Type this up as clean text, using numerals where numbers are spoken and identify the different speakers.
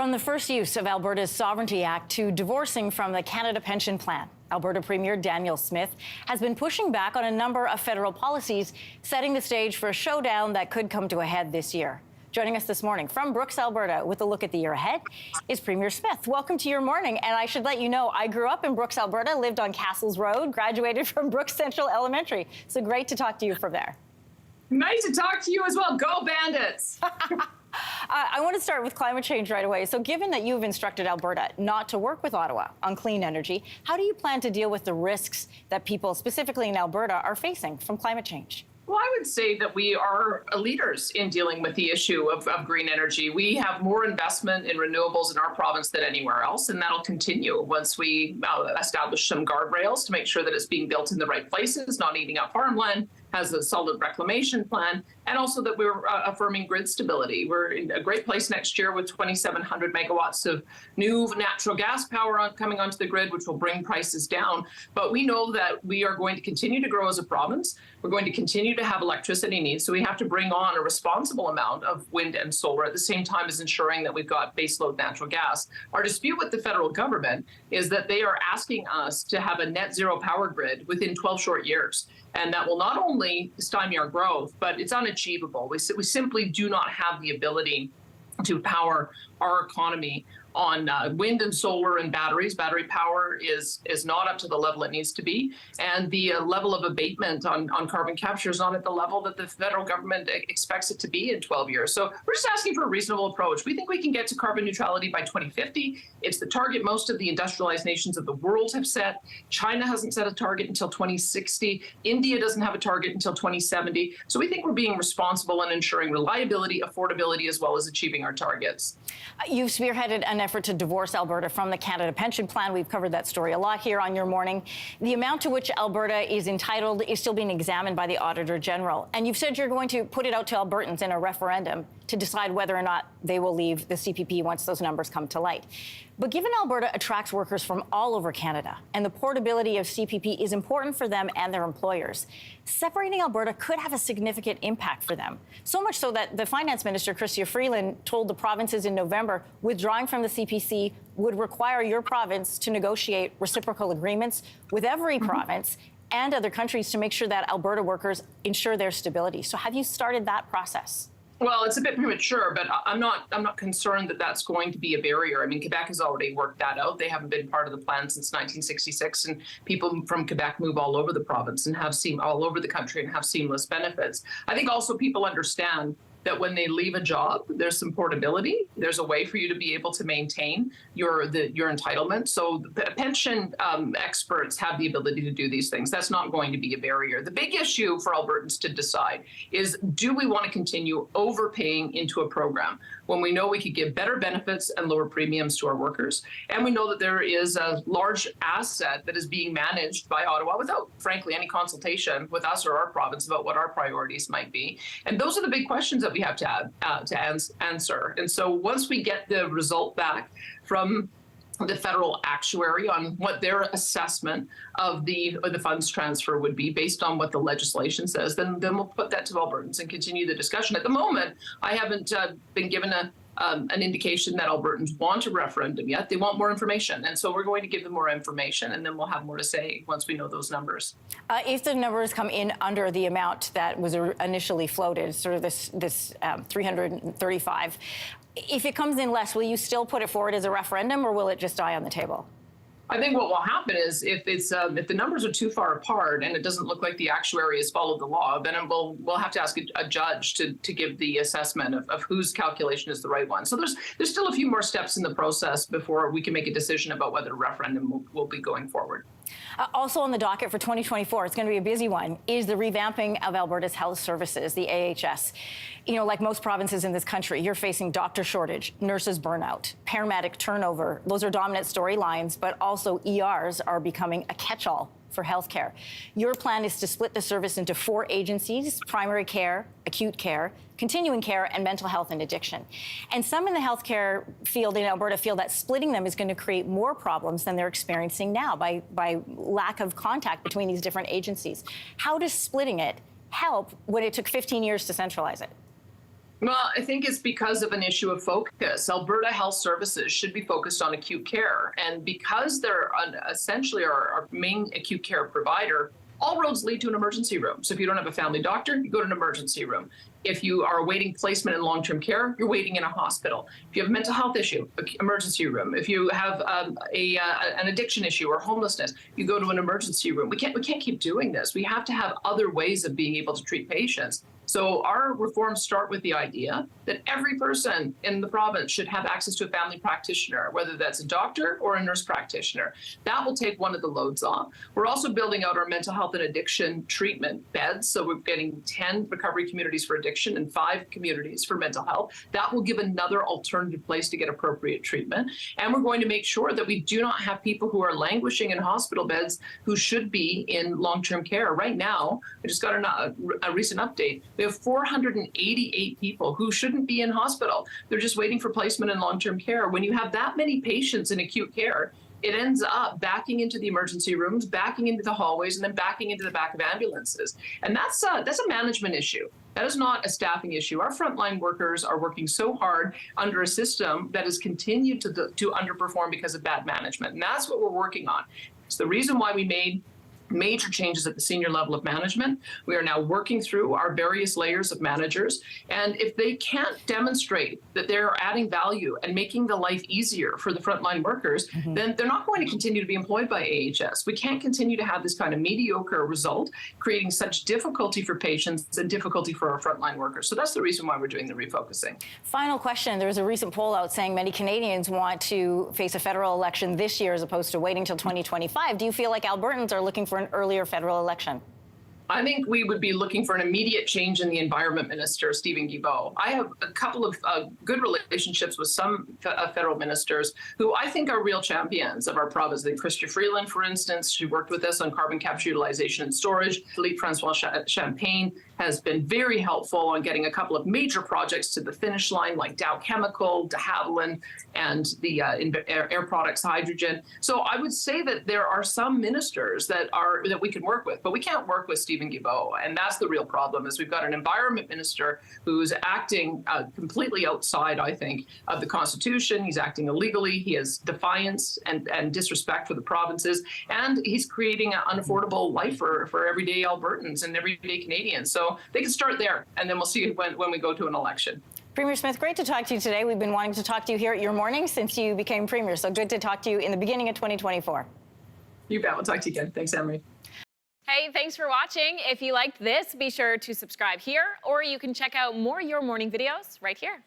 Speaker 1: From the first use of Alberta's Sovereignty Act to divorcing from the Canada Pension Plan, Alberta Premier Danielle Smith has been pushing back on a number of federal policies, setting the stage for a showdown that could come to a head this year. Joining us this morning from Brooks, Alberta, with a look at the year ahead is Premier Smith. Welcome to your morning. And I should let you know, I grew up in Brooks, Alberta, lived on Castles Road, graduated from Brooks Central Elementary. So great to talk to you from there.
Speaker 2: Nice to talk to you as well. Go Bandits!
Speaker 1: I want to start with climate change right away. So given that you've instructed Alberta not to work with Ottawa on clean energy, how do you plan to deal with the risks that people, specifically in Alberta, are facing from climate change?
Speaker 2: Well, I would say that we are leaders in dealing with the issue of green energy. We have more investment in renewables in our province than anywhere else, and that'll continue once we establish some guardrails to make sure that it's being built in the right places, not eating up farmland, has a solid reclamation plan, and also that we're affirming grid stability. We're in a great place next year with 2,700 megawatts of new natural gas power coming onto the grid, which will bring prices down. But we know that we are going to continue to grow as a province. We're going to continue to have electricity needs, so we have to bring on a responsible amount of wind and solar at the same time as ensuring that we've got baseload natural gas. Our dispute with the federal government is that they are asking us to have a net zero power grid within 12 short years. And that will not only stymie our growth, but it's unachievable. We simply do not have the ability to power our economy on wind and solar and batteries. Battery power is not up to the level it needs to be. And the level of abatement on carbon capture is not at the level that the federal government expects it to be in 12 years. So we're just asking for a reasonable approach. We think we can get to carbon neutrality by 2050. It's the target most of the industrialized nations of the world have set. China hasn't set a target until 2060. India doesn't have a target until 2070. So we think we're being responsible in ensuring reliability, affordability, as well as achieving our targets.
Speaker 1: You've spearheaded an effort to divorce Alberta from the Canada Pension Plan. We've covered that story a lot here on Your Morning. The amount to which Alberta is entitled is still being examined by the Auditor General. And you've said you're going to put it out to Albertans in a referendum to decide whether or not they will leave the CPP once those numbers come to light. But given Alberta attracts workers from all over Canada and the portability of CPP is important for them and their employers, separating Alberta could have a significant impact for them. So much so that the Finance Minister, Chrystia Freeland, told the provinces in November withdrawing from the CPC would require your province to negotiate reciprocal agreements with every province and other countries to make sure that Alberta workers ensure their stability. So have you started that process?
Speaker 2: Well, it's a bit premature, but I'm not concerned that that's going to be a barrier. I mean, Quebec has already worked that out. They haven't been part of the plan since 1966, and people from Quebec move all over the province and all over the country and have seamless benefits. I think also people understand that when they leave a job, there's some portability. There's a way for you to be able to maintain your entitlement. So the pension experts have the ability to do these things. That's not going to be a barrier. The big issue for Albertans to decide is, do we want to continue overpaying into a program when we know we could give better benefits and lower premiums to our workers? And we know that there is a large asset that is being managed by Ottawa without, frankly, any consultation with us or our province about what our priorities might be. And those are the big questions that we have to answer. And so once we get the result back from the federal actuary on what their assessment of the funds transfer would be based on what the legislation says, then we'll put that to Albertans and continue the discussion. At the moment, I haven't been given an indication that Albertans want a referendum yet. They want more information. And so we're going to give them more information, and then we'll have more to say once we know those numbers.
Speaker 1: If the numbers come in under the amount that was initially floated, sort of this 335, if it comes in less, will you still put it forward as a referendum, or will it just die on the table?
Speaker 2: I think what will happen is if the numbers are too far apart and it doesn't look like the actuary has followed the law, then we'll have to ask a judge to give the assessment of whose calculation is the right one. So there's still a few more steps in the process before we can make a decision about whether a referendum will be going forward.
Speaker 1: Also on the docket for 2024, it's going to be a busy one, is the revamping of Alberta's health services, the AHS. You know, like most provinces in this country, you're facing doctor shortage, nurses burnout, paramedic turnover. Those are dominant storylines, but also ERs are becoming a catch-all for healthcare. Your plan is to split the service into 4 agencies: primary care, acute care, continuing care, and mental health and addiction. And some in the healthcare field in Alberta feel that splitting them is going to create more problems than they're experiencing now by lack of contact between these different agencies. How does splitting it help when it took 15 years to centralize it?
Speaker 2: Well, I think it's because of an issue of focus. Alberta Health Services should be focused on acute care. And because they're essentially our main acute care provider, all roads lead to an emergency room. So if you don't have a family doctor, you go to an emergency room. If you are awaiting placement in long-term care, you're waiting in a hospital. If you have a mental health issue, emergency room. If you have an addiction issue or homelessness, you go to an emergency room. We can't keep doing this. We have to have other ways of being able to treat patients. So our reforms start with the idea that every person in the province should have access to a family practitioner, whether that's a doctor or a nurse practitioner. That will take one of the loads off. We're also building out our mental health and addiction treatment beds. So we're getting 10 recovery communities for addiction and 5 communities for mental health. That will give another alternative place to get appropriate treatment. And we're going to make sure that we do not have people who are languishing in hospital beds who should be in long-term care. Right now, I just got a recent update. We have 488 people who shouldn't be in hospital. They're just waiting for placement in long-term care. When you have that many patients in acute care, it ends up backing into the emergency rooms, backing into the hallways, and then backing into the back of ambulances. And that's a management issue. That is not a staffing issue. Our frontline workers are working so hard under a system that has continued to underperform because of bad management. And that's what we're working on. It's the reason why we made major changes at the senior level of management. We are now working through our various layers of managers. And if they can't demonstrate that they're adding value and making the life easier for the frontline workers, then they're not going to continue to be employed by AHS. We can't continue to have this kind of mediocre result, creating such difficulty for patients and difficulty for our frontline workers. So that's the reason why we're doing the refocusing.
Speaker 1: Final question. There was a recent poll out saying many Canadians want to face a federal election this year as opposed to waiting till 2025. Do you feel like Albertans are looking for an earlier federal election?
Speaker 2: I think we would be looking for an immediate change in the Environment Minister, Stephen Guilbeault. I have a couple of good relationships with some federal ministers who I think are real champions of our province. Like Chrystia Freeland, for instance, she worked with us on carbon capture, utilization, and storage. Philippe Francois Champagne has been very helpful on getting a couple of major projects to the finish line, like Dow Chemical, de Havilland, and the Air Products hydrogen. So I would say that there are some ministers that we can work with, but we can't work with Stephen Guilbeault, and that's the real problem. Is we've got an environment minister who's acting completely outside, I think, of the Constitution. He's acting illegally. He has defiance and disrespect for the provinces, and he's creating an unaffordable life for everyday Albertans and everyday Canadians. So they can start there, and then we'll see when we go to an election.
Speaker 1: Premier Smith, great to talk to you today. We've been wanting to talk to you here at Your Morning since you became Premier, so good to talk to you in the beginning of 2024.
Speaker 2: You bet. We'll talk to you again. Thanks, Anne-Marie.
Speaker 3: Hey, thanks for watching. If you liked this, be sure to subscribe here, or you can check out more Your Morning videos right here.